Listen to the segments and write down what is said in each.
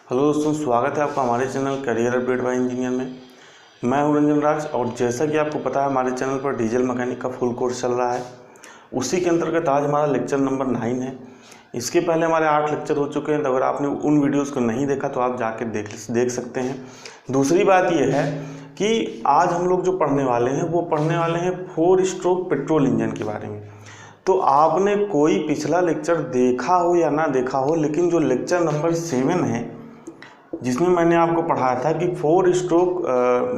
Hello दोस्तों, स्वागत है आपका हमारे channel career update bye engineer में। मैं हूं रंजन राज और जैसा कि आपको पता है हमारे चैनल पर डीजल मैकेनिक का फुल कोर्स चल रहा है। उसी के अंतर्गत आज हमारा लेक्चर नंबर 9 है। इसके पहले हमारे 8 लेक्चर हो चुके हैं, तो अगर आपने उन वीडियोज़ को नहीं देखा तो आप जाके देख सकते हैं। दूसरी बात यह है कि आज हम लोग जो पढ़ने वाले हैं वो पढ़ने वाले हैं 4 स्ट्रोक पेट्रोल इंजन के बारे में। तो आपने कोई पिछला लेक्चर देखा हो या ना देखा हो, लेकिन जो लेक्चर नंबर 7 है जिसमें मैंने आपको पढ़ाया था कि 4 स्ट्रोक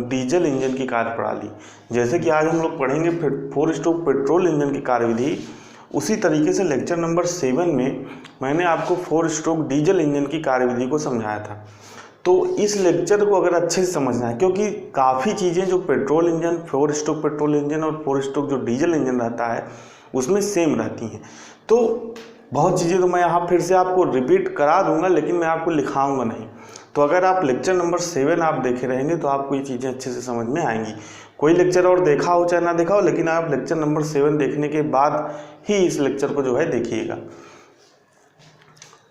डीजल इंजन की कार्यप्रणाली, जैसे कि आज हम लोग पढ़ेंगे 4 स्ट्रोक पेट्रोल इंजन की कार्यविधि, उसी तरीके से लेक्चर नंबर 7 में मैंने आपको 4 स्ट्रोक डीजल इंजन की कार्यविधि को समझाया था। तो इस लेक्चर को अगर अच्छे से समझना है, क्योंकि काफ़ी चीज़ें जो petrol engine 4 stroke petrol engine और 4 स्ट्रोक जो डीजल इंजन रहता है उसमें सेम रहती हैं। तो बहुत चीज़ें तो मैं यहाँ फिर से आपको रिपीट करा दूंगा, लेकिन मैं आपको लिखाऊंगा नहीं। तो अगर आप लेक्चर नंबर 7 आप देखे रहेंगे तो आपको ये चीज़ें अच्छे से समझ में आएंगी। कोई लेक्चर और देखा हो चाहे ना देखा हो, लेकिन आप लेक्चर नंबर 7 देखने के बाद ही इस लेक्चर को जो है देखिएगा।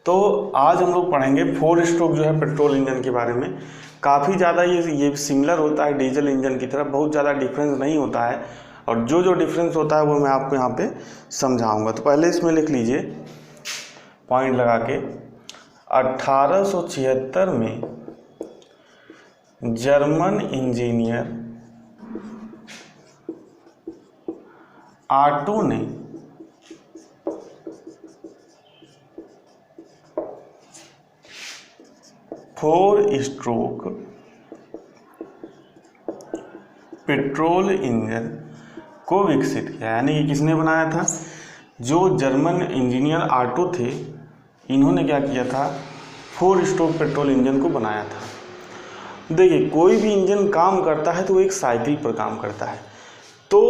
तो आज हम लोग पढ़ेंगे 4 स्ट्रोक जो है पेट्रोल इंजन के बारे में। काफ़ी ज़्यादा ये सिमिलर होता है डीजल इंजन की तरह, बहुत ज़्यादा डिफरेंस नहीं होता है, और जो डिफरेंस होता है वो मैं आपको यहाँ पे समझाऊंगा। तो पहले इसमें लिख लीजिए पॉइंट लगा के, 1876 में जर्मन इंजीनियर ऑटो ने फोर स्ट्रोक पेट्रोल इंजन को विकसित किया। यानी कि किसने बनाया था? जो जर्मन इंजीनियर ऑटो थे, इन्होंने क्या किया था? 4 स्ट्रोक पेट्रोल इंजन को बनाया था। देखिए, कोई भी इंजन काम करता है तो वो एक साइकिल पर काम करता है। तो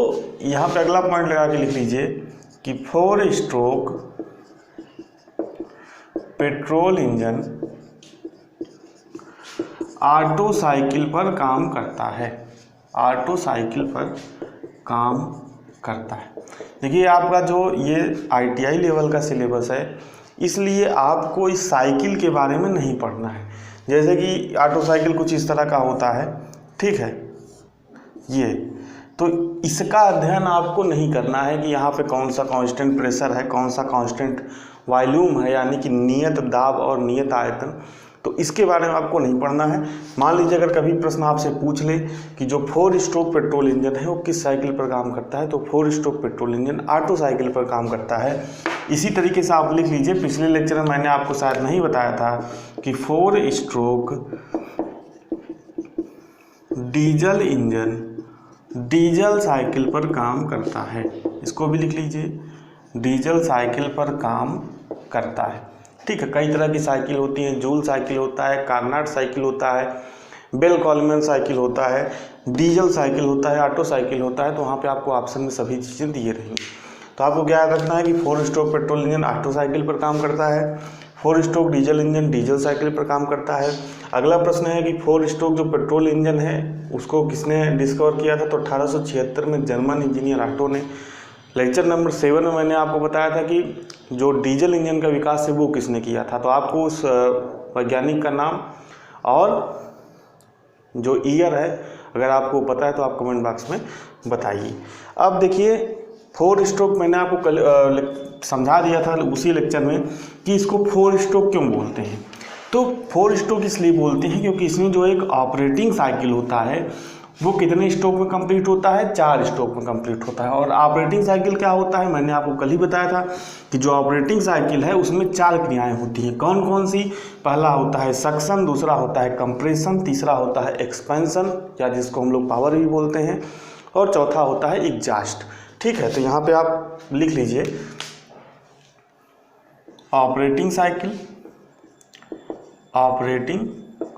यहाँ पे अगला पॉइंट लगा के लिख लीजिए कि 4 stroke petrol engine auto cycle पर काम करता है। ऑटो साइकिल पर काम करता है। देखिए, आपका जो ये ITI लेवल का सिलेबस है, इसलिए आपको इस साइकिल के बारे में नहीं पढ़ना है। जैसे कि ऑटो साइकिल कुछ इस तरह का होता है, ठीक है, ये तो इसका अध्ययन आपको नहीं करना है कि यहाँ पे कौन सा कांस्टेंट प्रेशर है, कौन सा कांस्टेंट वॉल्यूम है, यानी कि नियत दाब और नियत आयतन। तो इसके बारे में आपको नहीं पढ़ना है। मान लीजिए अगर कभी प्रश्न आपसे पूछ ले कि जो 4 स्ट्रोक पेट्रोल इंजन है वो किस साइकिल पर काम करता है, तो 4 stroke petrol engine auto cycle पर काम करता है। इसी तरीके से आप लिख लीजिए, पिछले लेक्चर में मैंने आपको शायद नहीं बताया था कि 4 stroke diesel engine diesel cycle पर काम करता है। इसको भी लिख लीजिए, डीजल साइकिल पर काम करता है। ठीक है, कई तरह की साइकिल होती हैं। जूल साइकिल होता है, कार्नाट साइकिल होता है, बेल कॉलमैन साइकिल होता है, डीजल साइकिल होता है, ऑटो साइकिल होता है। तो वहाँ पे आपको ऑप्शन में सभी चीज़ें दिए रहेंगी। तो आपको क्या याद रखना है कि 4 stroke petrol engine auto cycle पर काम करता है, 4 stroke diesel engine diesel cycle पर काम करता है। अगला प्रश्न है कि 4 स्ट्रोक जो पेट्रोल इंजन है उसको किसने डिस्कवर किया था? तो 1876 में जर्मन इंजीनियर ऑटो ने। लेक्चर नंबर 7 में मैंने आपको बताया था कि जो डीजल इंजन का विकास है वो किसने किया था। तो आपको उस वैज्ञानिक का नाम और जो ईयर है अगर आपको पता है तो आप कमेंट बॉक्स में बताइए। अब देखिए, 4 स्ट्रोक मैंने आपको समझा दिया था उसी लेक्चर में कि इसको 4 स्ट्रोक क्यों बोलते हैं। तो 4 स्ट्रोक इसलिए बोलते हैं क्योंकि इसमें जो एक ऑपरेटिंग साइकिल होता है वो कितने स्ट्रोक में कंप्लीट होता है? 4 स्ट्रोक में कंप्लीट होता है। और ऑपरेटिंग साइकिल क्या होता है? मैंने आपको कल ही बताया था कि जो ऑपरेटिंग साइकिल है उसमें 4 क्रियाएं होती हैं। कौन कौन सी? पहला होता है सक्शन, दूसरा होता है कंप्रेशन, तीसरा होता है एक्सपेंशन या जिसको हम लोग पावर भी बोलते हैं, और चौथा होता है एग्जॉस्ट। ठीक है, तो यहाँ पे आप लिख लीजिए operating cycle, operating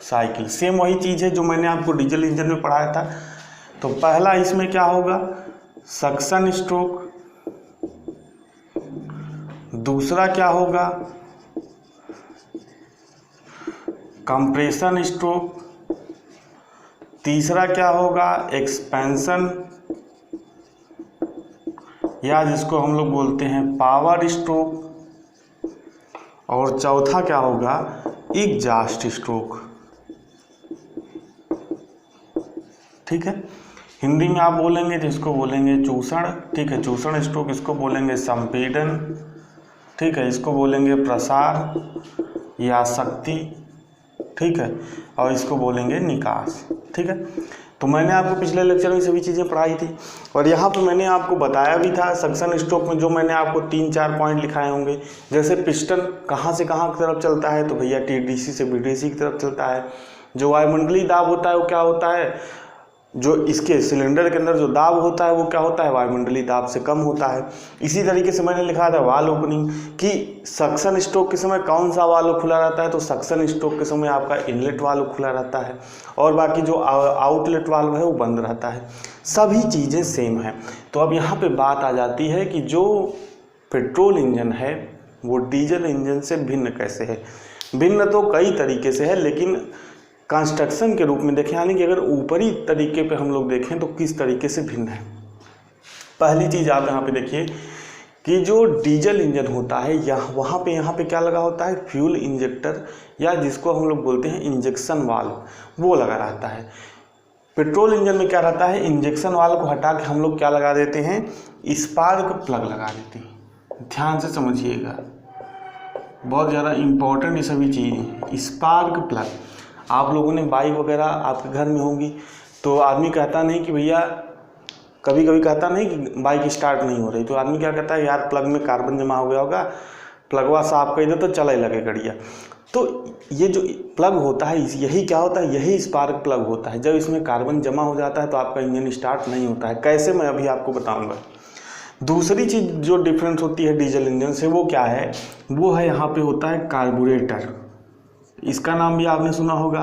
cycle same वही चीज़ है जो मैंने आपको डीजल इंजन में पढ़ाया था। तो पहला इसमें क्या होगा? सक्शन स्ट्रोक, दूसरा क्या होगा? कंप्रेशन स्ट्रोक, तीसरा क्या होगा? एक्सपेंशन या जिसको हम लोग बोलते हैं पावर स्ट्रोक, और चौथा क्या होगा? Exhaust stroke. ठीक है, हिंदी में आप बोलेंगे तो इसको बोलेंगे चूषण। ठीक है, चूषण स्ट्रोक, इसको बोलेंगे संपीड़न। ठीक है, इसको बोलेंगे प्रसार या शक्ति। ठीक है, और इसको बोलेंगे निकास। ठीक है, तो मैंने आपको पिछले लेक्चर में सभी चीज़ें पढ़ाई थी और यहाँ पे मैंने आपको बताया भी था सक्शन स्ट्रोक में, जो मैंने आपको 3-4 पॉइंट लिखाए होंगे। जैसे पिस्टन कहाँ से कहाँ की तरफ चलता है, तो भैया टीडीसी से बीडीसी की तरफ चलता है। जो वायुमंडलीय दाब होता है वो क्या होता है, जो इसके सिलेंडर के अंदर जो दाब होता है वो क्या होता है, वायुमंडलीय दाब से कम होता है। इसी तरीके से मैंने लिखा था वाल ओपनिंग कि सक्शन स्ट्रोक के समय कौन सा वाल्व खुला रहता है, तो सक्शन स्ट्रोक के समय आपका इनलेट वाल्व खुला रहता है और बाकी जो आउटलेट वाल्व है वो बंद रहता है। सभी चीज़ें सेम हैं। तो अब यहाँ पे बात आ जाती है कि जो पेट्रोल इंजन है वो डीजल इंजन से भिन्न कैसे है। भिन्न तो कई तरीके से है, लेकिन कंस्ट्रक्शन के रूप में देखें, यानी कि अगर ऊपरी तरीके पे हम लोग देखें तो किस तरीके से भिन्न है। पहली चीज़ आप यहाँ पे देखिए कि जो डीजल इंजन होता है यहाँ पे क्या लगा होता है, फ्यूल इंजेक्टर या जिसको हम लोग बोलते हैं इंजेक्शन वाल्व, वो लगा रहता है। पेट्रोल इंजन में क्या रहता है, इंजेक्शन वाल्व को हटा के हम लोग क्या लगा देते हैं, स्पार्क प्लग लगा देते हैं। ध्यान से समझिएगा, बहुत ज़्यादा इम्पोर्टेंट ये सभी चीज़ें। स्पार्क प्लग, आप लोगों ने बाइक वगैरह आपके घर में होंगी तो आदमी कहता नहीं कि भैया, कभी कभी कहता नहीं कि बाइक स्टार्ट नहीं हो रही, तो आदमी क्या कहता है, यार प्लग में कार्बन जमा हो गया होगा, प्लगवा साफ कर दो तो चला ही लगे गड़िया। तो ये जो प्लग होता है यही क्या होता है, यही स्पार्क प्लग होता है। जब इसमें कार्बन जमा हो जाता है तो आपका इंजन स्टार्ट नहीं होता है। कैसे, मैं अभी आपको बताऊँगा। दूसरी चीज़ जो डिफरेंस होती है डीजल इंजन से वो क्या है, वो है यहाँ पे होता है कार्बोरेटर। इसका नाम भी आपने सुना होगा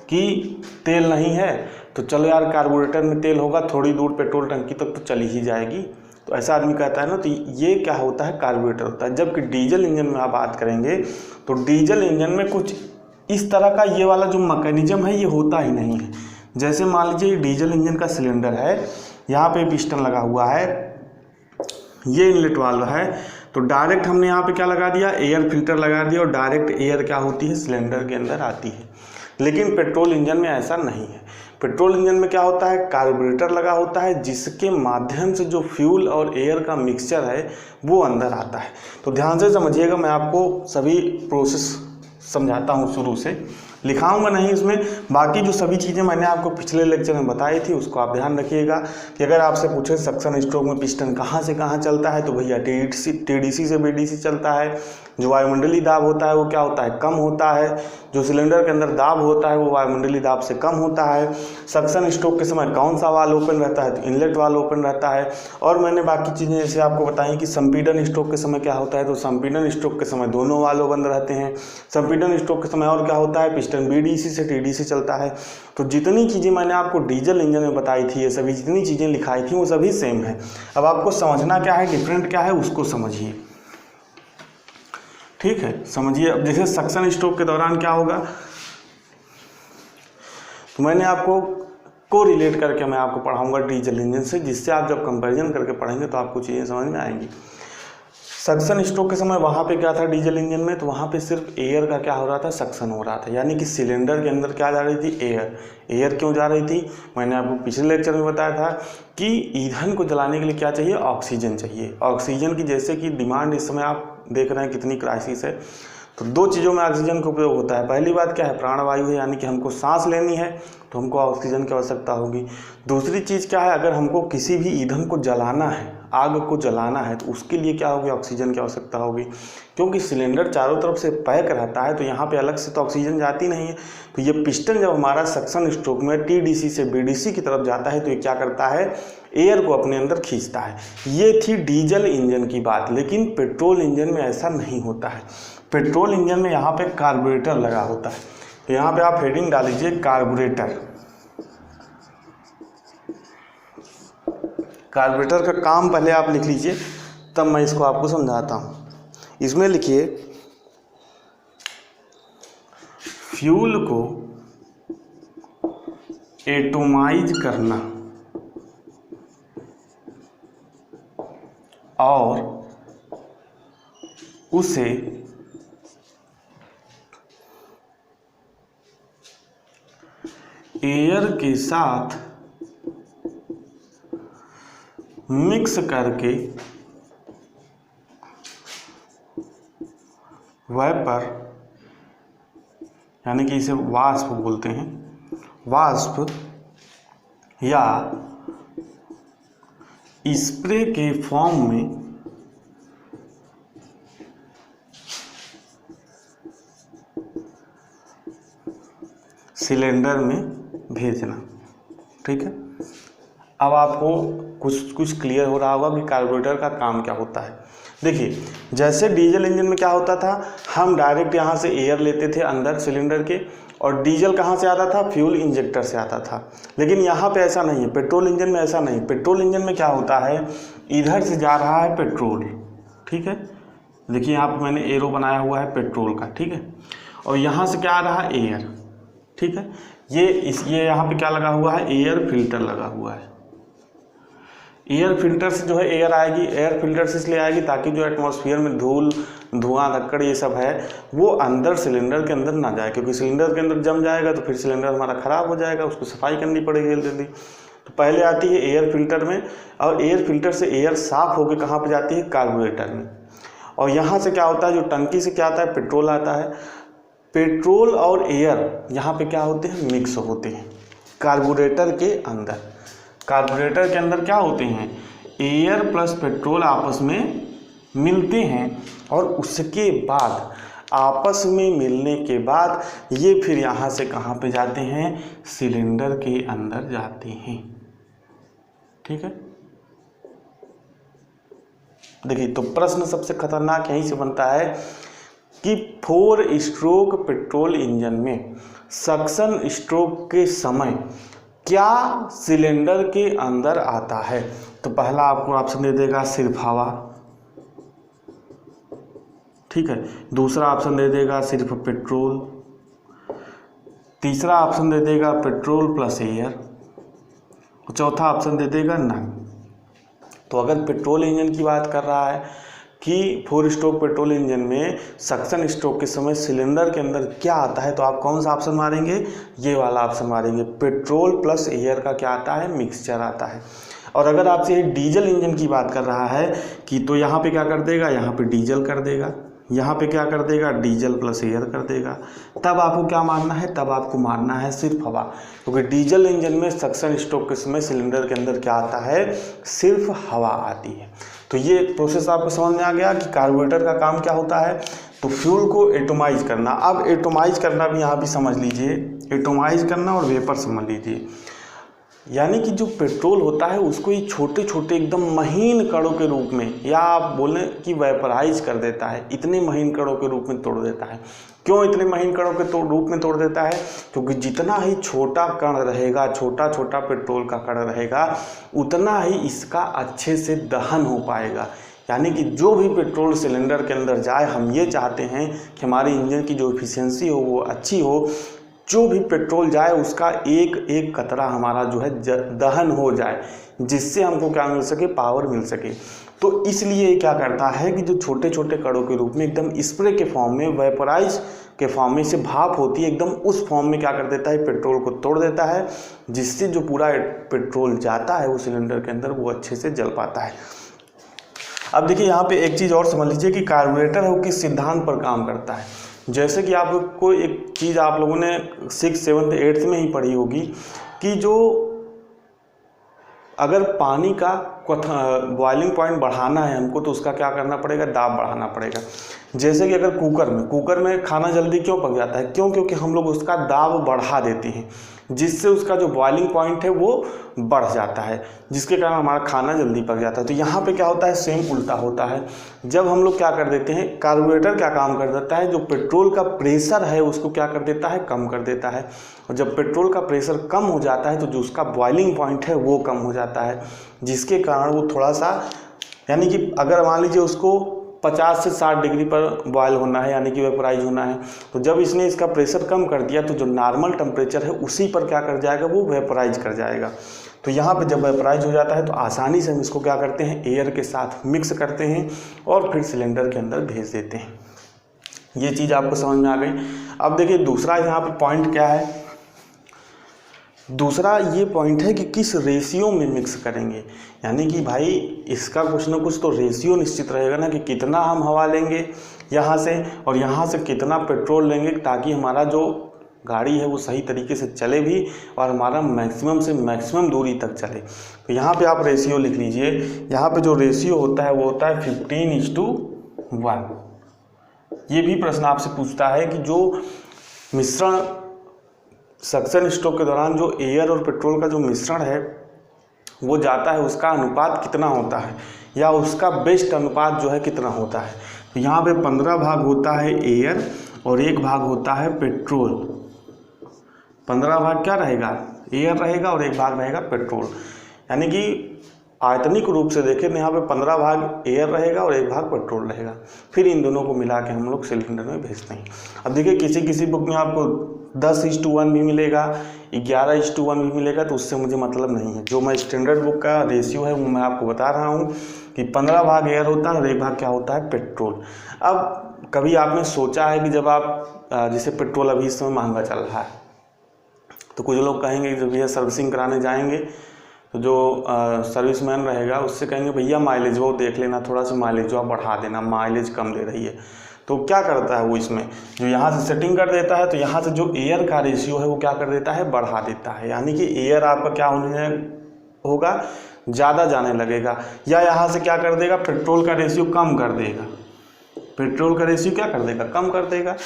कि तेल नहीं है तो चलो यार कार्बोरेटर में तेल होगा, थोड़ी दूर पेट्रोल टंकी तक तो चली ही जाएगी, तो ऐसा आदमी कहता है ना। तो ये क्या होता है, कार्बोरेटर होता है। जबकि डीजल इंजन में आप बात करेंगे तो डीजल इंजन में कुछ इस तरह का ये वाला जो मैकेनिज्म है ये होता ही नहीं है। जैसे मान लीजिए डीजल इंजन का सिलेंडर है, यहाँ पे पिस्टन लगा हुआ है, ये इनलेट वाल्व है, तो डायरेक्ट हमने यहाँ पे क्या लगा दिया, एयर फिल्टर लगा दिया और डायरेक्ट एयर क्या होती है, सिलेंडर के अंदर आती है। लेकिन पेट्रोल इंजन में ऐसा नहीं है। पेट्रोल इंजन में क्या होता है, कार्बोरेटर लगा होता है जिसके माध्यम से जो फ्यूल और एयर का मिक्सचर है वो अंदर आता है। तो ध्यान से समझिएगा, मैं आपको सभी प्रोसेस समझाता हूँ, शुरू से लिखाऊंगा नहीं इसमें। बाकी जो सभी चीज़ें मैंने आपको पिछले लेक्चर में बताई थी उसको आप ध्यान रखिएगा कि अगर आपसे पूछे सक्शन स्ट्रोक में पिस्टन कहाँ से कहाँ चलता है, तो भैया टीडीसी से बीडीसी चलता है। जो वायुमंडलीय दाब होता है वो क्या होता है, कम होता है। जो सिलेंडर के अंदर दाब होता है वो वायुमंडलीय दाब से कम होता है। सक्शन स्ट्रोक के समय कौन सा वाल्व ओपन रहता है, तो इनलेट वाल्व ओपन रहता है। और मैंने बाकी चीज़ें जैसे आपको बताई कि संपीड़न स्ट्रोक के समय क्या होता है, तो संपीड़न स्ट्रोक के समय दोनों वाल्व बंद रहते हैं। संपीड़न स्ट्रोक के समय और क्या होता है, पिस्टन बीडीसी से टीडीसी चलता है। तो जितनी चीज़ें मैंने आपको डीजल इंजन में बताई थी, ये सभी जितनी चीज़ें लिखाई थी वो सभी सेम है। अब आपको समझना क्या है, डिफरेंट क्या है उसको समझिए। ठीक है, समझिए। अब जैसे सक्शन स्ट्रोक के दौरान क्या होगा, तो मैंने आपको को रिलेट करके मैं आपको पढ़ाऊंगा डीजल इंजन से, जिससे आप जब कंपैरिजन करके पढ़ेंगे तो आपको चीज़ें समझ में आएंगी। सक्शन स्ट्रोक के समय वहाँ पे क्या था डीजल इंजन में, तो वहाँ पे सिर्फ एयर का क्या हो रहा था, सक्शन हो रहा था। यानी कि सिलेंडर के अंदर क्या जा रही थी, एयर। एयर क्यों जा रही थी, मैंने आपको पिछले लेक्चर में बताया था कि ईंधन को जलाने के लिए क्या चाहिए, ऑक्सीजन चाहिए। ऑक्सीजन की जैसे कि डिमांड इस समय आप देख रहे हैं कितनी क्राइसिस है। तो दो चीज़ों में ऑक्सीजन का उपयोग होता है। पहली बात क्या है, प्राणवायु है, यानी कि हमको सांस लेनी है तो हमको ऑक्सीजन की आवश्यकता होगी। दूसरी चीज़ क्या है, अगर हमको किसी भी ईंधन को जलाना है, आग को जलाना है, तो उसके लिए क्या होगी, ऑक्सीजन की आवश्यकता होगी। क्योंकि सिलेंडर चारों तरफ से पैक रहता है तो यहाँ पे अलग से तो ऑक्सीजन जाती नहीं है। तो ये पिस्टन जब हमारा सक्शन स्ट्रोक में टीडीसी से बीडीसी की तरफ जाता है तो ये क्या करता है, एयर को अपने अंदर खींचता है। ये थी डीजल इंजन की बात। लेकिन पेट्रोल इंजन में ऐसा नहीं होता है। पेट्रोल इंजन में यहाँ पे कार्बोरेटर लगा होता है। तो यहाँ पे आप हेडिंग डाल लीजिए कार्बोरेटर। कार्बोरेटर का काम पहले आप लिख लीजिए, तब मैं इसको आपको समझाता हूँ। इसमें लिखिए फ्यूल को एटोमाइज करना और उसे एयर के साथ मिक्स करके वेपर, यानी कि इसे वाष्प बोलते हैं, वाष्प या स्प्रे के फॉर्म में सिलेंडर में भेजना। ठीक है, अब आपको कुछ क्लियर हो रहा होगा कि कार्बोरेटर का काम क्या होता है। देखिए, जैसे डीजल इंजन में क्या होता था, हम डायरेक्ट यहाँ से एयर लेते थे अंदर सिलेंडर के, और डीजल कहाँ से आता था, फ्यूल इंजेक्टर से आता था। लेकिन यहाँ पे ऐसा नहीं है, पेट्रोल इंजन में ऐसा नहीं। पेट्रोल इंजन में क्या होता है, इधर से जा रहा है पेट्रोल, ठीक है, देखिए यहाँ पर मैंने एरो बनाया हुआ है पेट्रोल का, ठीक है, और यहाँ से क्या आ रहा है, एयर, ठीक है। ये यहाँ पे क्या लगा हुआ है, एयर फिल्टर लगा हुआ है। एयर फिल्टर से जो है एयर आएगी, एयर फिल्टर से इसलिए आएगी ताकि जो एटमॉस्फेयर में धूल, धुआं, धक्कड़ ये सब है वो अंदर सिलेंडर के अंदर ना जाए, क्योंकि सिलेंडर के अंदर जम जाएगा तो फिर सिलेंडर हमारा ख़राब हो जाएगा, उसको सफाई करनी पड़ेगी जल्दी। तो पहले आती है एयर फिल्टर में, और एयर फिल्टर से एयर साफ़ होकर कहाँ पर जाती है, कार्बोरेटर में। और यहाँ से क्या होता है, जो टंकी से क्या आता है, पेट्रोल आता है। पेट्रोल और एयर यहाँ पे क्या होते हैं, मिक्स होते हैं कार्बोरेटर के अंदर। कार्बोरेटर के अंदर क्या होते हैं, एयर प्लस पेट्रोल आपस में मिलते हैं, और उसके बाद आपस में मिलने के बाद ये फिर यहाँ से कहाँ पे जाते हैं, सिलेंडर के अंदर जाते हैं। ठीक है, देखिए, तो प्रश्न सबसे खतरनाक यहीं से बनता है कि 4 स्ट्रोक पेट्रोल इंजन में सक्शन स्ट्रोक के समय क्या सिलेंडर के अंदर आता है। तो पहला आपको ऑप्शन दे देगा सिर्फ हवा, ठीक है, दूसरा ऑप्शन दे देगा सिर्फ पेट्रोल, तीसरा ऑप्शन दे देगा पेट्रोल प्लस एयर, और चौथा ऑप्शन दे देगा नन। तो अगर पेट्रोल इंजन की बात कर रहा है कि 4 स्ट्रोक पेट्रोल इंजन में सक्शन स्ट्रोक के समय सिलेंडर के अंदर क्या आता है, तो आप कौन सा ऑप्शन मारेंगे, ये वाला ऑप्शन मारेंगे। पेट्रोल प्लस एयर का क्या आता है, मिक्सचर आता है। और अगर आपसे डीजल इंजन की बात कर रहा है कि तो यहाँ पे क्या कर देगा, यहाँ पे डीजल कर देगा, यहाँ पे क्या कर देगा, डीजल प्लस एयर कर देगा। तब आपको क्या मानना है, तब आपको मानना है सिर्फ हवा, क्योंकि डीजल इंजन में सक्शन स्ट्रोक के समय सिलेंडर के अंदर क्या आता है, सिर्फ हवा आती है। तो ये प्रोसेस आपको समझ में आ गया कि कार्बोरेटर का काम क्या होता है। तो फ्यूल को एटोमाइज करना, अब एटोमाइज करना भी यहाँ भी समझ लीजिए, एटोमाइज करना और वेपर समझ लीजिए। यानी कि जो पेट्रोल होता है उसको ये छोटे छोटे एकदम महीन कणों के रूप में, या आप बोलें कि वेपराइज कर देता है, इतने महीन कणों के रूप में तोड़ देता है। क्यों इतने महीन कणों के रूप में तोड़ देता है, क्योंकि जितना ही छोटा कण रहेगा, छोटा छोटा पेट्रोल का कण रहेगा, उतना ही इसका अच्छे से दहन हो पाएगा। यानी कि जो भी पेट्रोल सिलेंडर के अंदर जाए, हम ये चाहते हैं कि हमारे इंजन की जो एफिशिएंसी हो वो अच्छी हो, जो भी पेट्रोल जाए उसका एक एक कतरा हमारा जो है दहन हो जाए, जिससे हमको क्या मिल सके, पावर मिल सके। तो इसलिए क्या करता है कि जो छोटे छोटे कणों के रूप में एकदम स्प्रे के फॉर्म में, वेपराइज के फॉर्म में से भाप होती है, एकदम उस फॉर्म में क्या कर देता है, पेट्रोल को तोड़ देता है, जिससे जो पूरा पेट्रोल जाता है वो सिलेंडर के अंदर वो अच्छे से जल पाता है। अब देखिए, यहाँ पे एक चीज़ और समझ लीजिए कि कार्बोरेटर है वो किस सिद्धांत पर काम करता है। जैसे कि आपको एक चीज़ आप लोगों ने 6th 7th 8th में ही पढ़ी होगी कि जो अगर पानी का बॉइलिंग पॉइंट बढ़ाना है हमको, तो उसका क्या करना पड़ेगा, दाब बढ़ाना पड़ेगा। जैसे कि अगर कुकर में खाना जल्दी क्यों पक जाता है, क्योंकि हम लोग उसका दाब बढ़ा देते हैं, जिससे उसका जो बॉइलिंग पॉइंट है वो बढ़ जाता है, जिसके कारण हमारा खाना जल्दी पक जाता है। तो यहाँ पे क्या होता है, सेम उल्टा होता है। जब हम लोग क्या कर देते हैं, कार्बोरेटर क्या काम कर देता है, जो पेट्रोल का प्रेशर है उसको क्या कर देता है, कम कर देता है। और जब पेट्रोल का प्रेशर कम हो जाता है तो जो उसका बॉइलिंग पॉइंट है वो कम हो जाता है, जिसके कारण वो थोड़ा सा, यानी कि अगर मान लीजिए उसको 50 से 60 डिग्री पर बॉयल होना है, यानी कि वेपराइज होना है, तो जब इसने इसका प्रेशर कम कर दिया तो जो नॉर्मल टेम्परेचर है उसी पर क्या कर जाएगा, वो वेपराइज कर जाएगा। तो यहाँ पे जब वेपराइज हो जाता है तो आसानी से हम इसको क्या करते हैं, एयर के साथ मिक्स करते हैं और फिर सिलेंडर के अंदर भेज देते हैं। ये चीज़ आपको समझ में आ गई। अब देखिए दूसरा यहाँ पे पॉइंट क्या है दूसरा ये पॉइंट है कि किस रेशियो में मिक्स करेंगे, यानी कि भाई इसका कुछ ना कुछ तो रेशियो निश्चित रहेगा ना कि कितना हम हवा लेंगे यहाँ से और यहाँ से कितना पेट्रोल लेंगे, ताकि हमारा जो गाड़ी है वो सही तरीके से चले भी और हमारा मैक्सिमम से मैक्सिमम दूरी तक चले। तो यहाँ पे आप रेशियो लिख लीजिए। यहाँ पे जो रेशियो होता है वो होता है 15:1। ये भी प्रश्न आपसे पूछता है कि जो मिश्रण सक्शन स्ट्रोक के दौरान जो एयर और पेट्रोल का जो मिश्रण है वो जाता है, उसका अनुपात कितना होता है या उसका बेस्ट अनुपात जो है कितना होता है। तो यहाँ पे 15 भाग होता है एयर और 1 भाग होता है पेट्रोल। 15 भाग क्या रहेगा, एयर रहेगा और 1 भाग रहेगा पेट्रोल, यानी कि आयतनिक रूप से देखें तो यहाँ पे 15 भाग एयर रहेगा और 1 भाग पेट्रोल रहेगा। फिर इन दोनों को मिला के हम लोग सिलेंडर में भेजते हैं। अब देखिए किसी किसी बुक में आपको 10:1 भी मिलेगा, 11:1 भी मिलेगा, तो उससे मुझे मतलब नहीं है। जो मैं स्टैंडर्ड बुक का रेशियो है वो मैं आपको बता रहा हूँ कि 15 भाग एयर होता है और 1 भाग क्या होता है, पेट्रोल। अब कभी आपने सोचा है कि जब आप जैसे पेट्रोल अभी इस समय महंगा चल रहा है तो कुछ लोग कहेंगे जब भैया सर्विसिंग कराने जाएंगे तो जो सर्विसमैन रहेगा उससे कहेंगे भैया माइलेज वो देख लेना, थोड़ा सा माइलेज जो आप बढ़ा देना, माइलेज कम दे रही है। तो क्या करता है वो, इसमें जो यहाँ से सेटिंग कर देता है तो यहाँ से जो एयर का रेशियो है वो क्या कर देता है, बढ़ा देता है, यानी कि एयर आपका क्या होने होगा, ज़्यादा जाने लगेगा। या यहाँ से क्या कर देगा, पेट्रोल का रेशियो कम कर देगा, पेट्रोल का रेशियो क्या कर देगा, कम कर देगा,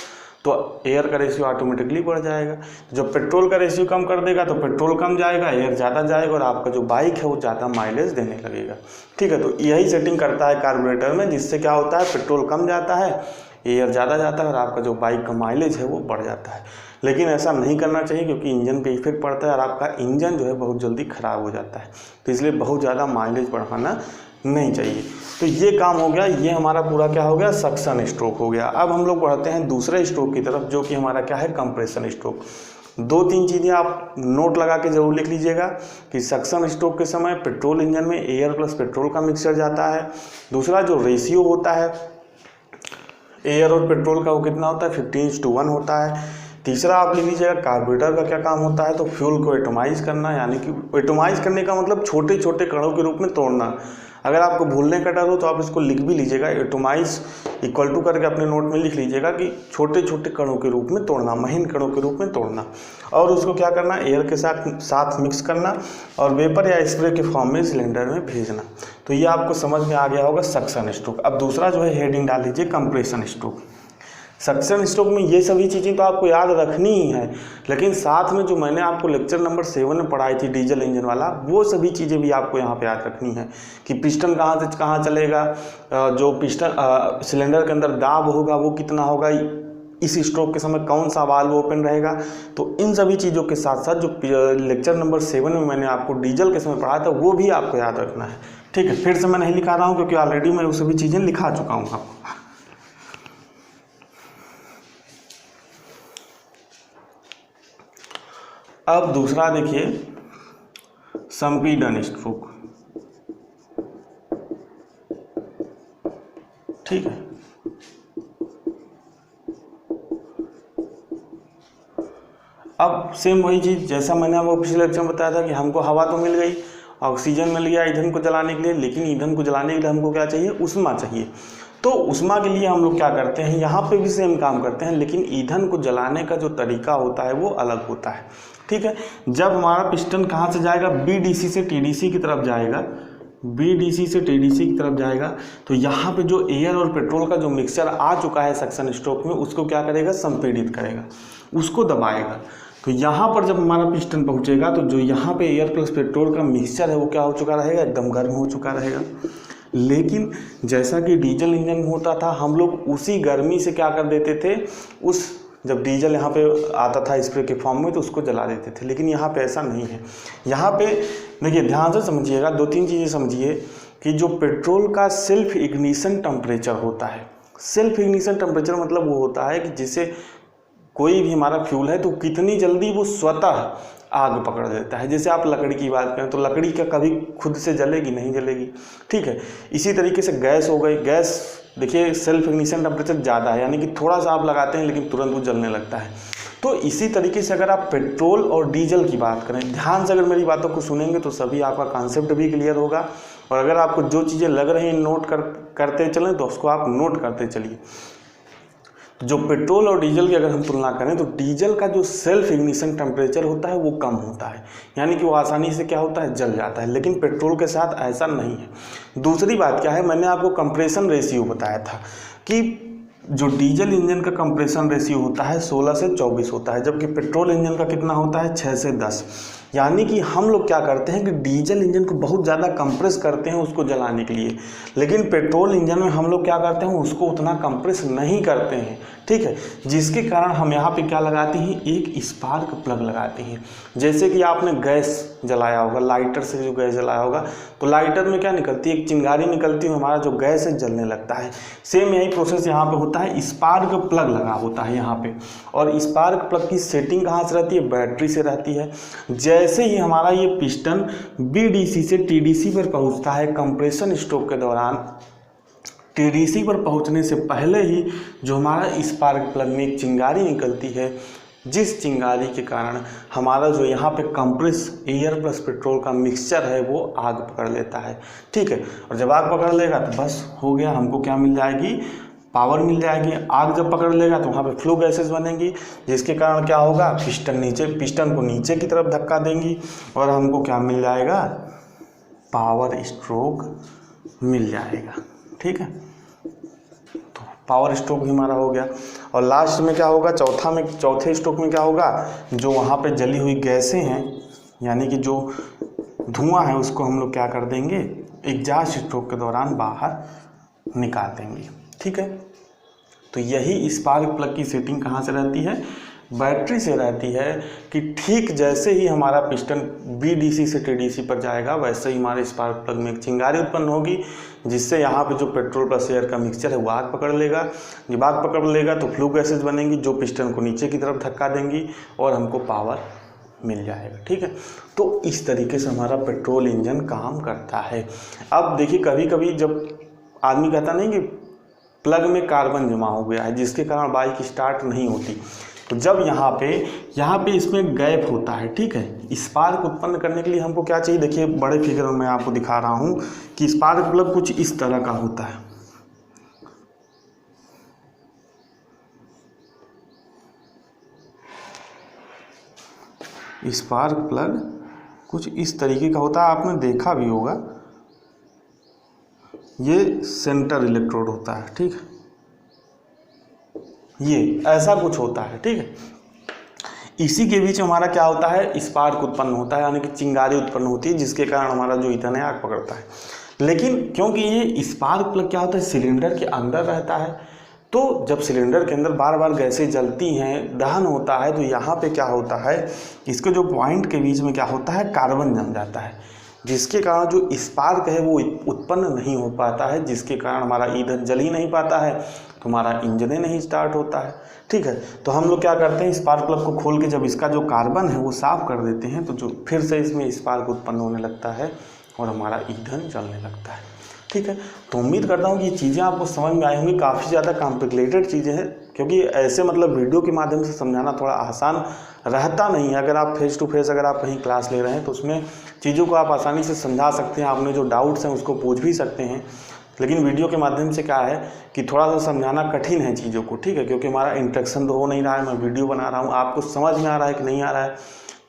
तो एयर का रेशियो ऑटोमेटिकली बढ़ जाएगा। जब पेट्रोल का रेशियो कम कर देगा तो पेट्रोल कम जाएगा, एयर ज़्यादा जाएगा और आपका जो बाइक है वो ज़्यादा माइलेज देने लगेगा। ठीक है, तो यही सेटिंग करता है कार्बोरेटर में, जिससे क्या होता है, पेट्रोल कम जाता है, एयर ज़्यादा जाता है और आपका जो बाइक का माइलेज है वो बढ़ जाता है। लेकिन ऐसा नहीं करना चाहिए क्योंकि इंजन पे इफेक्ट पड़ता है और आपका इंजन जो है बहुत जल्दी ख़राब हो जाता है। तो इसलिए बहुत ज़्यादा माइलेज बढ़ाना नहीं चाहिए। तो ये काम हो गया, ये हमारा पूरा क्या हो गया, सक्शन स्ट्रोक हो गया। अब हम लोग बढ़ते हैं दूसरे स्ट्रोक की तरफ, जो कि हमारा क्या है, कंप्रेशन स्ट्रोक। 2-3 चीज़ें आप नोट लगा के जरूर लिख लीजिएगा कि सक्शन स्ट्रोक के समय पेट्रोल इंजन में एयर प्लस पेट्रोल का मिक्सचर जाता है। दूसरा जो रेशियो होता है एयर और पेट्रोल का वो कितना होता है, 15:1 होता है। तीसरा आप लिख लीजिएगा कार्बोरेटर का क्या काम होता है, तो फ्यूल को एटोमाइज करना, यानी कि एटोमाइज करने का मतलब छोटे छोटे कणों के रूप में तोड़ना। अगर आपको भूलने का डर हो तो आप इसको लिख भी लीजिएगा, एटोमाइज इक्वल टू करके अपने नोट में लिख लीजिएगा कि छोटे छोटे कणों के रूप में तोड़ना, महीन कणों के रूप में तोड़ना, और उसको क्या करना, एयर के साथ मिक्स करना और वेपर या स्प्रे के फॉर्म में सिलेंडर में भेजना। तो ये आपको समझ में आ गया होगा सक्शन स्ट्रोक। अब दूसरा जो है हेडिंग डाल लीजिए कंप्रेशन स्ट्रोक। सक्शन स्ट्रोक में ये सभी चीज़ें तो आपको याद रखनी ही है, लेकिन साथ में जो मैंने आपको लेक्चर नंबर 7 में पढ़ाई थी डीजल इंजन वाला, वो सभी चीज़ें भी आपको यहाँ पे याद रखनी है कि पिस्टन कहाँ से कहाँ चलेगा, जो पिस्टन सिलेंडर के अंदर दाब होगा वो कितना होगा, इस स्ट्रोक के समय कौन सा वाल्व ओपन रहेगा। तो इन सभी चीज़ों के साथ साथ जो लेक्चर नंबर 7 में मैंने आपको डीजल के समय पढ़ाया था वो भी आपको याद रखना है। ठीक है, फिर से मैं नहीं लिखा रहा हूँ क्योंकि ऑलरेडी मैं वो सभी चीज़ें लिखा चुका हूँ आपको। अब दूसरा देखिए संपीड़न स्ट्रोक। ठीक है, अब सेम वही चीज़ जैसा मैंने आपको पिछले लेक्चर में बताया था कि हमको हवा तो मिल गई, ऑक्सीजन मिल गया ईंधन को जलाने के लिए, लेकिन ईंधन को जलाने के लिए हमको क्या चाहिए, ऊष्मा चाहिए। तो ऊष्मा के लिए हम लोग क्या करते हैं, यहाँ पे भी सेम काम करते हैं, लेकिन ईंधन को जलाने का जो तरीका होता है वो अलग होता है। ठीक है, जब हमारा पिस्टन कहाँ से जाएगा, BDC से TDC की तरफ जाएगा, BDC से TDC की तरफ जाएगा, तो यहाँ पे जो एयर और पेट्रोल का जो मिक्सचर आ चुका है सक्शन स्ट्रोक में, उसको क्या करेगा, संपीड़ित करेगा, उसको दबाएगा। तो यहाँ पर जब हमारा पिस्टन पहुँचेगा तो जो यहाँ पे एयर प्लस पेट्रोल का मिक्सचर है वो क्या हो चुका रहेगा, एकदम गर्म हो चुका रहेगा। लेकिन जैसा कि डीजल इंजन में होता था, हम लोग उसी गर्मी से क्या कर देते थे, उस जब डीजल यहाँ पे आता था स्प्रे के फॉर्म में तो उसको जला देते थे। लेकिन यहाँ पे ऐसा नहीं है। यहाँ पे देखिए ध्यान से समझिएगा, 2-3 चीज़ें समझिए कि जो पेट्रोल का सेल्फ इग्निशन टेम्परेचर होता है, सेल्फ इग्निशन टेम्परेचर मतलब वो होता है कि जिसे कोई भी हमारा फ्यूल है तो कितनी जल्दी वो स्वतः आग पकड़ देता है। जैसे आप लकड़ी की बात करें तो लकड़ी क्या कभी खुद से जलेगी, नहीं जलेगी। ठीक है, इसी तरीके से गैस हो गई, गैस देखिए सेल्फ इग्निशन टेम्परेचर ज़्यादा है, यानी कि थोड़ा सा आप लगाते हैं लेकिन तुरंत वो जलने लगता है। तो इसी तरीके से अगर आप पेट्रोल और डीजल की बात करें, ध्यान से अगर मेरी बातों को सुनेंगे तो सभी आपका कॉन्सेप्ट भी क्लियर होगा। और अगर आपको जो चीज़ें लग रही हैं नोट करते चलें तो उसको आप नोट करते चलिए। जो पेट्रोल और डीजल की अगर हम तुलना करें तो डीजल का जो सेल्फ इग्निशन टेम्परेचर होता है वो कम होता है, यानी कि वो आसानी से क्या होता है, जल जाता है, लेकिन पेट्रोल के साथ ऐसा नहीं है। दूसरी बात क्या है, मैंने आपको कंप्रेशन रेशियो बताया था कि जो डीजल इंजन का कंप्रेशन रेशियो होता है 16 से 24 होता है, जबकि पेट्रोल इंजन का कितना होता है, 6 से 10। यानी कि हम लोग क्या करते हैं कि डीजल इंजन को बहुत ज़्यादा कंप्रेस करते हैं उसको जलाने के लिए, लेकिन पेट्रोल इंजन में हम लोग क्या करते हैं, उसको उतना कंप्रेस नहीं करते हैं, ठीक है। जिसके कारण हम यहाँ पे क्या लगाते हैं, एक स्पार्क प्लग लगाते हैं। जैसे कि आपने गैस जलाया होगा, लाइटर से जो गैस जलाया होगा तो लाइटर में क्या निकलती है, एक चिंगारी निकलती है, हमारा जो गैस है जलने लगता है। सेम यही प्रोसेस यहाँ पे होता है, स्पार्क प्लग लगा होता है यहाँ पे। और स्पार्क प्लग की सेटिंग कहाँ से रहती है, बैटरी से रहती है। जैसे ही हमारा ये पिस्टन BDC से TDC पर पहुँचता है, कंप्रेशन स्ट्रोक के दौरान TDC पर पहुंचने से पहले ही जो हमारा स्पार्क प्लग में एक चिंगारी निकलती है, जिस चिंगारी के कारण हमारा जो यहाँ पे कंप्रेस एयर प्लस पेट्रोल का मिक्सचर है वो आग पकड़ लेता है, ठीक है। और जब आग पकड़ लेगा तो बस हो गया, हमको क्या मिल जाएगी, पावर मिल जाएगी। आग जब पकड़ लेगा तो वहाँ पे फ्लो गैसेस बनेंगी, जिसके कारण क्या होगा, पिस्टन को नीचे की तरफ धक्का देंगी और हमको क्या मिल जाएगा, पावर स्ट्रोक मिल जाएगा, ठीक है। तो पावर स्ट्रोक भी हमारा हो गया। और लास्ट में क्या होगा, चौथे स्ट्रोक में क्या होगा, जो वहाँ पे जली हुई गैसें हैं यानी कि जो धुआं है उसको हम लोग क्या कर देंगे, एग्जॉस्ट स्ट्रोक के दौरान बाहर निकाल देंगे, ठीक है। तो यही स्पार्क प्लग की सेटिंग कहाँ से रहती है, बैटरी से रहती है। कि ठीक जैसे ही हमारा पिस्टन BDC से TDC पर जाएगा वैसे ही हमारे स्पार्क प्लग में एक चिंगारी उत्पन्न होगी, जिससे यहाँ पे जो पेट्रोल प्लस एयर का मिक्सचर है वो आग पकड़ लेगा। जब आग पकड़ लेगा तो फ्लू गैसेज बनेंगी जो पिस्टन को नीचे की तरफ धक्का देंगी और हमको पावर मिल जाएगा, ठीक है। तो इस तरीके से हमारा पेट्रोल इंजन काम करता है। अब देखिए, कभी कभी जब आदमी कहता नहीं कि प्लग में कार्बन जमा हो गया है जिसके कारण बाइक स्टार्ट नहीं होती, तो जब यहाँ पे इसमें गैप होता है, ठीक है। स्पार्क उत्पन्न करने के लिए हमको क्या चाहिए, देखिए बड़े फिगर में मैं आपको दिखा रहा हूँ कि स्पार्क प्लग कुछ इस तरह का होता है। स्पार्क प्लग कुछ इस तरीके का होता है, आपने देखा भी होगा। ये सेंटर इलेक्ट्रोड होता है, ठीक है, ये ऐसा कुछ होता है, ठीक है। इसी के बीच हमारा क्या होता है, स्पार्क उत्पन्न होता है, यानी कि चिंगारी उत्पन्न होती है, जिसके कारण हमारा जो ईंधन है आग पकड़ता है। लेकिन क्योंकि ये स्पार्क प्लग क्या होता है, सिलेंडर के अंदर रहता है, तो जब सिलेंडर के अंदर बार बार गैसें जलती हैं, दहन होता है, तो यहाँ पे क्या होता है, इसके जो पॉइंट के बीच में क्या होता है, कार्बन जम जाता है, जिसके कारण जो स्पार्क है वो उत्पन्न नहीं हो पाता है, जिसके कारण हमारा ईंधन जल ही नहीं पाता है, तो हमारा इंजन नहीं स्टार्ट होता है, ठीक है। तो हम लोग क्या करते हैं, स्पार्क प्लग को खोल के जब इसका जो कार्बन है वो साफ कर देते हैं, तो जो फिर से इसमें स्पार्क उत्पन्न होने लगता है और हमारा ईंधन जलने लगता है, ठीक है। तो उम्मीद करता हूँ कि ये चीज़ें आपको समझ में आई होंगी। काफ़ी ज़्यादा कॉम्प्लिकेटेड चीज़ें हैं, क्योंकि ऐसे मतलब वीडियो के माध्यम से समझाना थोड़ा आसान रहता नहीं है। अगर आप फेस टू फेस अगर आप कहीं क्लास ले रहे हैं तो उसमें चीज़ों को आप आसानी से समझा सकते हैं, आपने जो डाउट्स हैं उसको पूछ भी सकते हैं। लेकिन वीडियो के माध्यम से क्या है कि थोड़ा सा समझाना कठिन है चीज़ों को, ठीक है, क्योंकि हमारा इंटरेक्शन तो हो नहीं रहा है, मैं वीडियो बना रहा हूँ, आपको समझ में आ रहा है कि नहीं आ रहा है,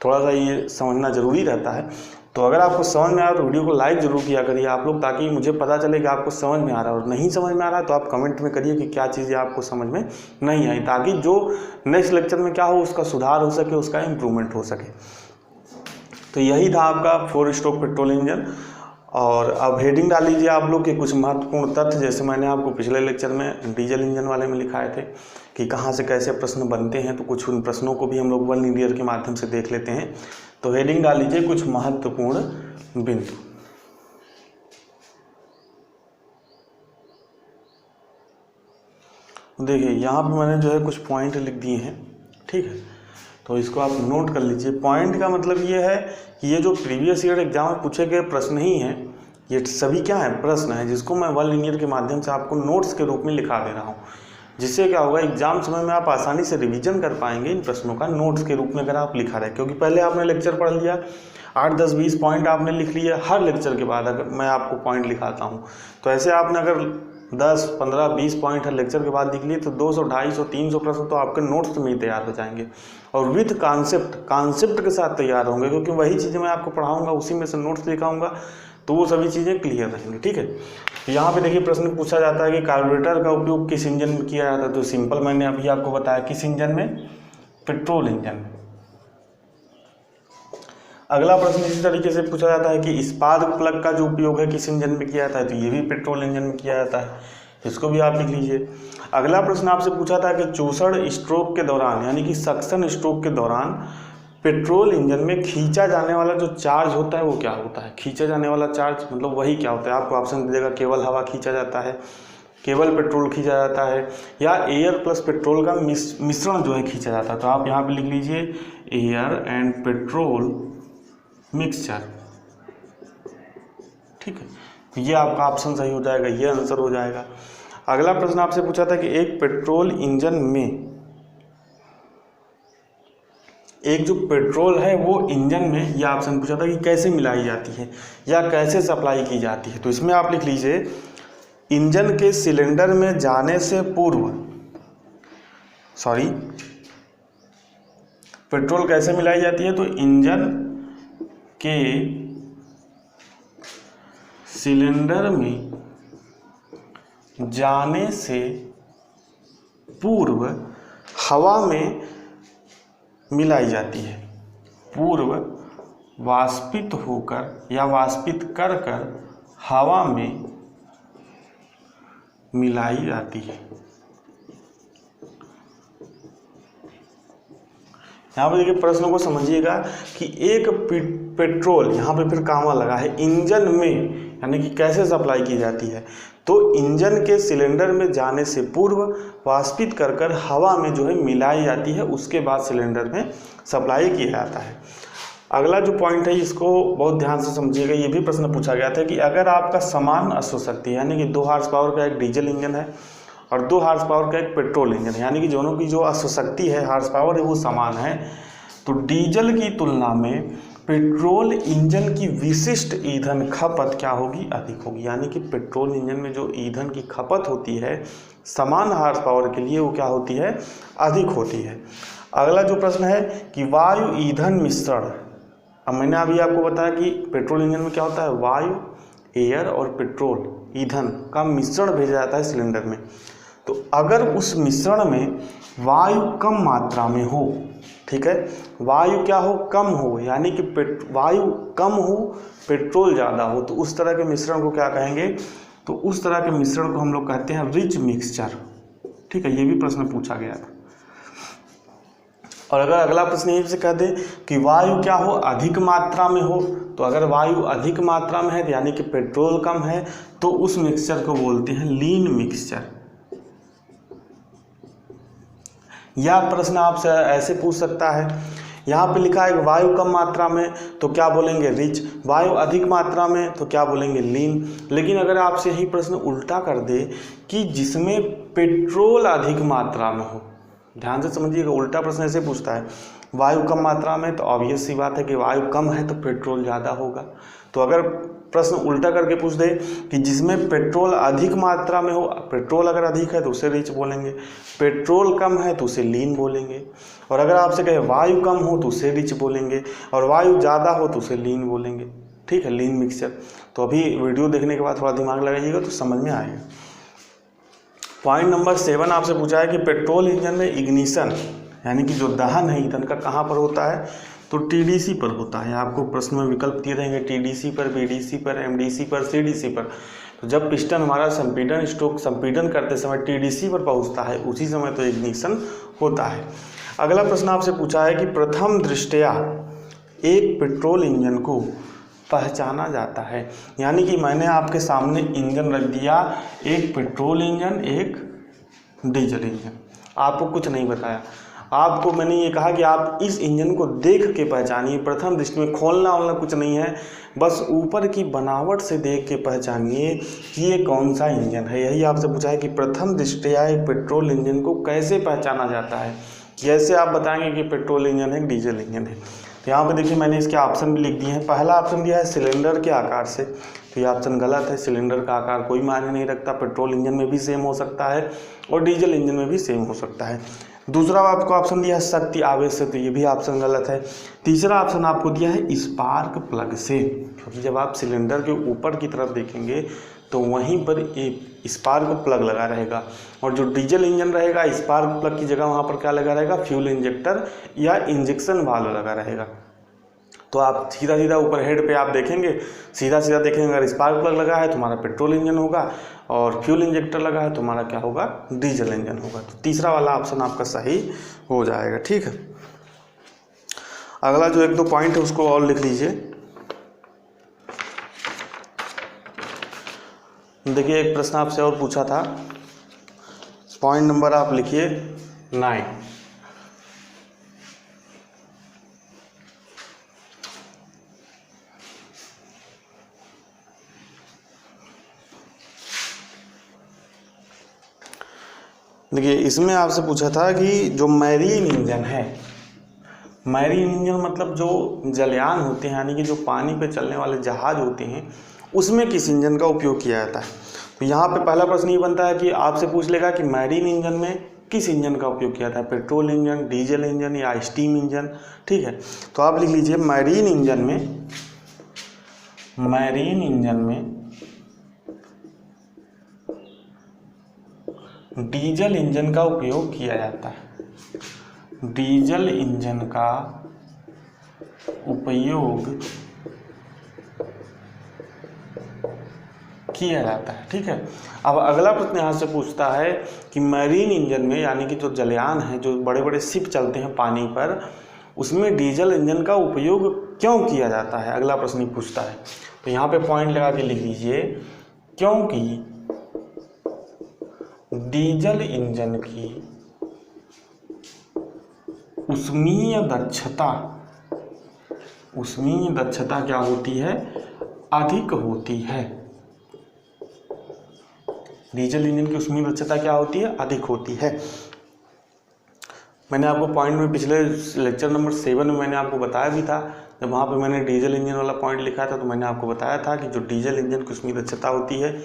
थोड़ा सा ये समझना ज़रूरी रहता है। तो अगर आपको समझ में आ रहा है तो वीडियो को लाइक ज़रूर किया करिए आप लोग, ताकि मुझे पता चले कि आपको समझ में आ रहा है। और नहीं समझ में आ रहा है तो आप कमेंट में करिए कि क्या चीज़ें आपको समझ में नहीं आई, ताकि जो नेक्स्ट लेक्चर में क्या हो उसका सुधार हो सके, उसका इम्प्रूवमेंट हो सके। तो यही था आपका 4 स्ट्रोक पेट्रोल इंजन। और अब हेडिंग डाल लीजिए आप लोग के कुछ महत्वपूर्ण तथ्य, जैसे मैंने आपको पिछले लेक्चर में डीजल इंजन वाले में लिखाए थे कि कहाँ से कैसे प्रश्न बनते हैं, तो कुछ उन प्रश्नों को भी हम लोग वन ईयर के माध्यम से देख लेते हैं। तो हेडिंग डाल लीजिए कुछ महत्वपूर्ण बिंदु। देखिए यहाँ पे मैंने जो है कुछ पॉइंट लिख दिए हैं, ठीक है, तो इसको आप नोट कर लीजिए। पॉइंट का मतलब ये है कि ये जो प्रीवियस ईयर एग्जाम में पूछे गए प्रश्न ही हैं, ये सभी क्या है, प्रश्न है, जिसको मैं वन लीनियर के माध्यम से आपको नोट्स के रूप में लिखा दे रहा हूँ। जिससे क्या होगा एग्जाम समय में आप आसानी से रिवीजन कर पाएंगे इन प्रश्नों का नोट्स के रूप में अगर आप लिखा रहे, क्योंकि पहले आपने लेक्चर पढ़ लिया 8, 10, 20 पॉइंट आपने लिख लिया, हर लेक्चर के बाद अगर मैं आपको पॉइंट लिखाता हूँ तो ऐसे आपने अगर 10, 15, 20 पॉइंट हर लेक्चर के बाद लिख लिए तो 200, 250, 300 प्रश्न तो आपके नोट्स में ही तैयार हो जाएंगे और विथ कॉन्सेप्ट के साथ तैयार होंगे, क्योंकि वही चीज़ें मैं आपको पढ़ाऊँगा, उसी में से नोट्स लिखाऊंगा, तो वो सभी चीज़ें क्लियर रहेंगी। ठीक है, तो यहाँ पे देखिए प्रश्न पूछा जाता है कि कार्बोरेटर का उपयोग किस इंजन में किया जाता है। तो सिंपल मैंने अभी आपको बताया, किस इंजन में? पेट्रोल इंजन में। अगला प्रश्न इसी तरीके से पूछा जाता है कि इस्पात प्लग का जो उपयोग है किस इंजन में किया जाता है। तो ये भी पेट्रोल इंजन में किया जाता है, इसको भी आप लिख लीजिए। अगला प्रश्न आपसे पूछा था कि चूसड़ स्ट्रोक के दौरान यानी कि सक्शन स्ट्रोक के दौरान पेट्रोल इंजन में खींचा जाने वाला जो चार्ज होता है वो क्या होता है। खींचा जाने वाला चार्ज मतलब वही क्या होता है, आपको ऑप्शन दे देगा, केवल हवा खींचा जाता है, केवल पेट्रोल खींचा जाता है, या एयर प्लस पेट्रोल का मिश्रण जो है खींचा जाता है। तो आप यहाँ पे लिख लीजिए एयर एंड पेट्रोल मिक्सचर। ठीक है, तो ये आपका ऑप्शन सही हो जाएगा, ये आंसर हो जाएगा। अगला प्रश्न आपसे पूछा था कि एक पेट्रोल इंजन में एक जो पेट्रोल है वो इंजन में, यह ऑप्शन पूछा था कि कैसे मिलाई जाती है या कैसे सप्लाई की जाती है। तो इसमें आप लिख लीजिए इंजन के सिलेंडर में जाने से पूर्व, पेट्रोल कैसे मिलाई जाती है। तो इंजन के सिलेंडर में जाने से पूर्व हवा में मिलाई जाती है, पूर्व वाष्पित होकर या वाष्पित कर कर हवा में मिलाई जाती है। यहाँ पर देखिए प्रश्न को समझिएगा कि एक पेट्रोल, यहाँ पे फिर कामा लगा है, इंजन में यानी कि कैसे सप्लाई की जाती है। तो इंजन के सिलेंडर में जाने से पूर्व वाष्पित कर कर हवा में जो है मिलाई जाती है, उसके बाद सिलेंडर में सप्लाई किया जाता है। अगला जो पॉइंट है इसको बहुत ध्यान से समझिएगा, ये भी प्रश्न पूछा गया था कि अगर आपका समान अश्व शक्ति यानी कि 2 हॉर्स पावर का एक डीजल इंजन है और 2 हॉर्स पावर का एक पेट्रोल इंजन है, यानी कि दोनों की जो अश्व शक्ति है, हॉर्स पावर है, वो समान है, तो डीजल की तुलना में पेट्रोल इंजन की विशिष्ट ईंधन खपत क्या होगी? अधिक होगी। यानी कि पेट्रोल इंजन में जो ईंधन की खपत होती है समान हॉर्स पावर के लिए, वो क्या होती है? अधिक होती है। अगला जो प्रश्न है कि वायु ईंधन मिश्रण। अब मैंने अभी आपको बताया कि पेट्रोल इंजन में क्या होता है, वायु, एयर और पेट्रोल ईंधन का मिश्रण भेजा जाता है सिलेंडर में। तो अगर उस मिश्रण में वायु कम मात्रा में हो, ठीक है, वायु क्या हो? कम हो, यानी कि वायु कम हो, पेट्रोल ज़्यादा हो, तो उस तरह के मिश्रण को क्या कहेंगे? तो उस तरह के मिश्रण को हम लोग कहते हैं रिच मिक्सचर। ठीक है, ये भी प्रश्न पूछा गया था। और अगर अगला प्रश्न ये से कह दे कि वायु क्या हो? अधिक मात्रा में हो, तो अगर वायु अधिक मात्रा में है यानी कि पेट्रोल कम है, तो उस मिक्सचर को बोलते हैं लीन मिक्सचर। यह प्रश्न आपसे ऐसे पूछ सकता है, यहाँ पे लिखा है वायु कम मात्रा में तो क्या बोलेंगे? रिच। वायु अधिक मात्रा में तो क्या बोलेंगे? लीन। लेकिन अगर आपसे यही प्रश्न उल्टा कर दे कि जिसमें पेट्रोल अधिक मात्रा में हो, ध्यान से समझिएगा, उल्टा प्रश्न ऐसे पूछता है वायु कम मात्रा में, तो ऑब्वियस सी बात है कि वायु कम है तो पेट्रोल ज़्यादा होगा। तो अगर प्रश्न उल्टा करके पूछ दे कि जिसमें पेट्रोल अधिक मात्रा में हो, पेट्रोल अगर अधिक है तो उसे रिच बोलेंगे, पेट्रोल कम है तो उसे लीन बोलेंगे, और अगर आपसे कहे वायु कम हो तो उसे रिच बोलेंगे, और वायु ज़्यादा हो तो उसे लीन बोलेंगे। ठीक है, लीन मिक्सचर। तो अभी वीडियो देखने के बाद थोड़ा दिमाग लगाइएगा तो समझ में आएगा। पॉइंट नंबर 7 आपसे पूछा है कि पेट्रोल इंजन में इग्निशन यानी कि जो दहन है ईंधन का कहाँ पर होता है? तो टीडीसी पर होता है। आपको प्रश्न में विकल्प दिए रहेंगे टीडीसी पर, बीडीसी पर, एमडीसी पर, सीडीसी पर। तो जब पिस्टन हमारा संपीड़न स्ट्रोक संपीड़न करते समय टीडीसी पर पहुंचता है, उसी समय तो इग्निशन होता है। अगला प्रश्न आपसे पूछा है कि प्रथम दृष्टया एक पेट्रोल इंजन को पहचाना जाता है। यानी कि मैंने आपके सामने इंजन रख दिया, एक पेट्रोल इंजन, एक डीजल इंजन, आपको कुछ नहीं बताया। आपको मैंने ये कहा कि आप इस इंजन को देख के पहचानिए, प्रथम दृष्टि में खोलना वोलना कुछ नहीं है, बस ऊपर की बनावट से देख के पहचानिए कि ये कौन सा इंजन है। यही आपसे पूछा है कि प्रथम दृष्टया एक पेट्रोल इंजन को कैसे पहचाना जाता है, कैसे आप बताएंगे कि पेट्रोल इंजन है, डीजल इंजन है। तो यहाँ पे देखिए मैंने इसके ऑप्शन भी लिख दिए हैं। पहला ऑप्शन दिया है सिलेंडर के आकार से, तो ये ऑप्शन गलत है। सिलेंडर का आकार कोई मायने नहीं रखता, पेट्रोल इंजन में भी सेम हो सकता है और डीजल इंजन में भी सेम हो सकता है। दूसरा आपको ऑप्शन दिया है शक्ति आवेश से, तो ये भी ऑप्शन गलत है। तीसरा ऑप्शन आपको दिया है स्पार्क प्लग से, क्योंकि जब आप सिलेंडर के ऊपर की तरफ देखेंगे तो वहीं पर एक स्पार्क प्लग लगा रहेगा, और जो डीजल इंजन रहेगा स्पार्क प्लग की जगह वहाँ पर क्या लगा रहेगा, फ्यूल इंजेक्टर या इंजेक्शन वाल्व लगा रहेगा। तो आप सीधा सीधा ऊपर हेड पे आप देखेंगे, सीधा सीधा देखेंगे, अगर स्पार्क प्लग लगा है तो हमारा पेट्रोल इंजन होगा, और फ्यूल इंजेक्टर लगा है तो हमारा क्या होगा, डीजल इंजन होगा। तो तीसरा वाला ऑप्शन आपका सही हो जाएगा। ठीक है, अगला जो 1-2 पॉइंट है उसको और लिख लीजिए। देखिए एक प्रश्न आपसे और पूछा था, पॉइंट नंबर आप लिखिए 9। देखिए इसमें आपसे पूछा था कि जो मैरीन इंजन है, मैरीन इंजन मतलब जो जलयान होते हैं, यानी कि जो पानी पे चलने वाले जहाज होते हैं, उसमें किस इंजन का उपयोग किया जाता है। तो यहाँ पे पहला प्रश्न ये बनता है कि आपसे पूछ लेगा कि मैरीन इंजन में किस इंजन का उपयोग किया जाता है, पेट्रोल इंजन, डीजल इंजन या स्टीम इंजन। ठीक है, तो आप लिख लीजिए मैरीन इंजन में डीजल इंजन का उपयोग किया जाता है। डीजल इंजन का उपयोग किया जाता है। ठीक है, अब अगला प्रश्न यहाँ से पूछता है कि मैरीन इंजन में, यानी कि जो जलयान है, जो बड़े बड़े शिप चलते हैं पानी पर, उसमें डीजल इंजन का उपयोग क्यों किया जाता है, अगला प्रश्न पूछता है। तो यहाँ पे पॉइंट लगा के लिख लीजिए, क्योंकि डीजल इंजन की ऊष्मीय दक्षता क्या होती है, अधिक होती है। डीजल इंजन की ऊष्मीय दक्षता क्या होती है, अधिक होती है। मैंने आपको पॉइंट में पिछले लेक्चर नंबर 7 में मैंने आपको बताया भी था, जब वहाँ पे मैंने डीजल इंजन वाला पॉइंट लिखा था, तो मैंने आपको बताया था कि जो डीजल इंजन की ऊष्मीय दक्षता होती है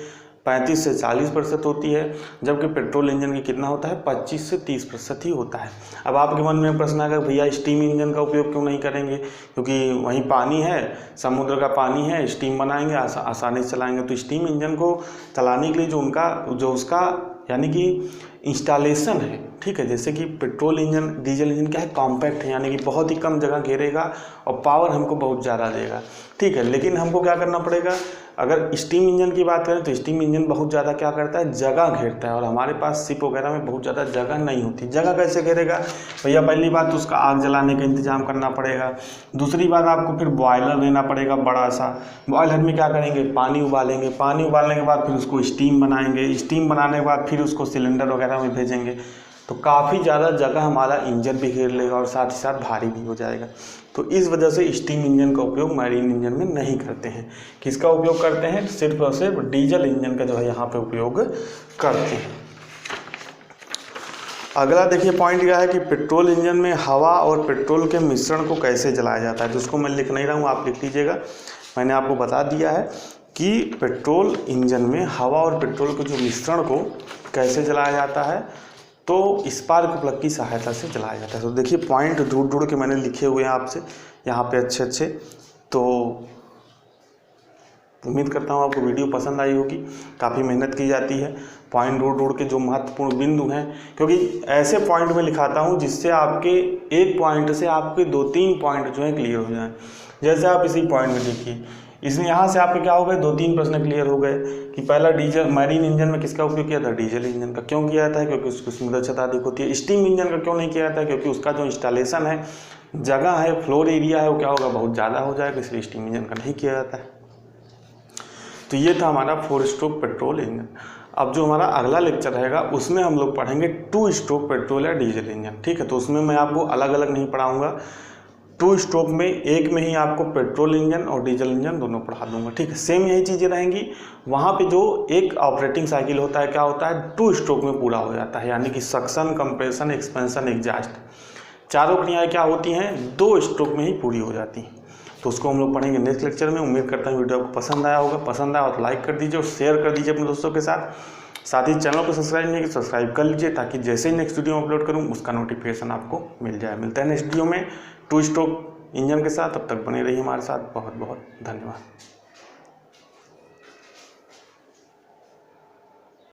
35 से 40% होती है, जबकि पेट्रोल इंजन की कितना होता है, 25 से 30% ही होता है। अब आपके मन में प्रश्न आएगा भैया स्टीम इंजन का उपयोग क्यों नहीं करेंगे, क्योंकि वहीं पानी है, समुद्र का पानी है, स्टीम बनाएंगे, आसानी से चलाएंगे। तो स्टीम इंजन को चलाने के लिए जो उसका यानी कि इंस्टॉलेशन है, ठीक है, जैसे कि पेट्रोल इंजन, डीजल इंजन क्या है, कॉम्पैक्ट है, यानी कि बहुत ही कम जगह घेरेगा और पावर हमको बहुत ज़्यादा देगा। ठीक है, लेकिन हमको क्या करना पड़ेगा, अगर स्टीम इंजन की बात करें तो स्टीम इंजन बहुत ज़्यादा क्या करता है, जगह घेरता है, और हमारे पास शिप वगैरह में बहुत ज़्यादा जगह नहीं होती। जगह कैसे घेरेगा भैया, पहली बात तो उसका आग जलाने का इंतजाम करना पड़ेगा। दूसरी बात आपको फिर बॉयलर लेना पड़ेगा बड़ा सा, बॉयलर में क्या करेंगे, पानी उबालेंगे, पानी उबालने के बाद फिर उसको स्टीम बनाएंगे, स्टीम बनाने के बाद फिर उसको सिलेंडर वगैरह में भेजेंगे। तो काफ़ी ज़्यादा जगह हमारा इंजन भी घेर लेगा और साथ ही साथ भारी भी हो जाएगा। तो इस वजह से स्टीम इंजन का उपयोग मैरीन इंजन में नहीं करते हैं। किसका उपयोग करते हैं, सिर्फ और सिर्फ डीजल इंजन का जो है यहाँ पे उपयोग करते हैं। अगला देखिए पॉइंट यह है कि पेट्रोल इंजन में हवा और पेट्रोल के मिश्रण को कैसे जलाया जाता है। जिसको मैं लिख नहीं रहा हूँ, आप लिख लीजिएगा। मैंने आपको बता दिया है कि पेट्रोल इंजन में हवा और पेट्रोल के जो मिश्रण को कैसे जलाया जाता है, तो स्पार्क प्लग की सहायता से जलाया जाता है। तो देखिए पॉइंट ढूंढ के मैंने लिखे हुए हैं आपसे यहाँ पे अच्छे। तो उम्मीद करता हूँ आपको वीडियो पसंद आई होगी। काफ़ी मेहनत की जाती है पॉइंट ढूंढ के जो महत्वपूर्ण बिंदु हैं, क्योंकि ऐसे पॉइंट में लिखाता हूँ जिससे आपके एक पॉइंट से आपके 2-3 पॉइंट जो है क्लियर हो जाएं। जैसे आप इसी पॉइंट में देखिए, इसमें यहाँ से आपके क्या हो गए, 2-3 प्रश्न क्लियर हो गए कि पहला डीजल मैरीन इंजन में किसका उपयोग किया था, डीजल इंजन का। क्यों किया जाता है, क्योंकि उसकी ऊष्मीय दक्षता अधिक होती है। स्टीम इंजन का क्यों नहीं किया जाता है, क्योंकि उसका जो इंस्टॉलेशन है, जगह है, फ्लोर एरिया है, वो क्या होगा, बहुत ज़्यादा हो जाएगा, इसलिए स्टीम इंजन का नहीं किया जाता है। तो ये था हमारा 4 स्ट्रोक पेट्रोल इंजन। अब जो हमारा अगला लेक्चर रहेगा उसमें हम लोग पढ़ेंगे 2 स्ट्रोक पेट्रोल या डीजल इंजन। ठीक है, तो उसमें मैं आपको अलग अलग नहीं पढ़ाऊँगा, 2 स्ट्रोक में एक में ही आपको पेट्रोल इंजन और डीजल इंजन दोनों पढ़ा दूंगा। ठीक है, सेम यही चीज़ें रहेंगी। वहाँ पे जो एक ऑपरेटिंग साइकिल होता है क्या होता है 2 स्ट्रोक में पूरा हो जाता है, यानी कि सक्शन, कंप्रेशन, एक्सपेंशन, एग्जॉस्ट, चारों क्रियाएँ क्या होती हैं 2 स्ट्रोक में ही पूरी हो जाती हैं। तो उसको हम लोग पढ़ेंगे नेक्स्ट लेक्चर में। उम्मीद करता हूँ वीडियो आपको पसंद आया होगा। पसंद आया तो लाइक कर दीजिए और शेयर कर दीजिए अपने दोस्तों के साथ। साथ ही चैनल को सब्सक्राइब नहीं किया सब्सक्राइब कर लीजिए, ताकि जैसे ही नेक्स्ट वीडियो अपलोड करूँ उसका नोटिफिकेशन आपको मिल जाए। मिलता है नेक्स्ट वीडियो में 2 स्ट्रोक इंजन के साथ। तब तक बने रहिए हमारे साथ। बहुत बहुत धन्यवाद।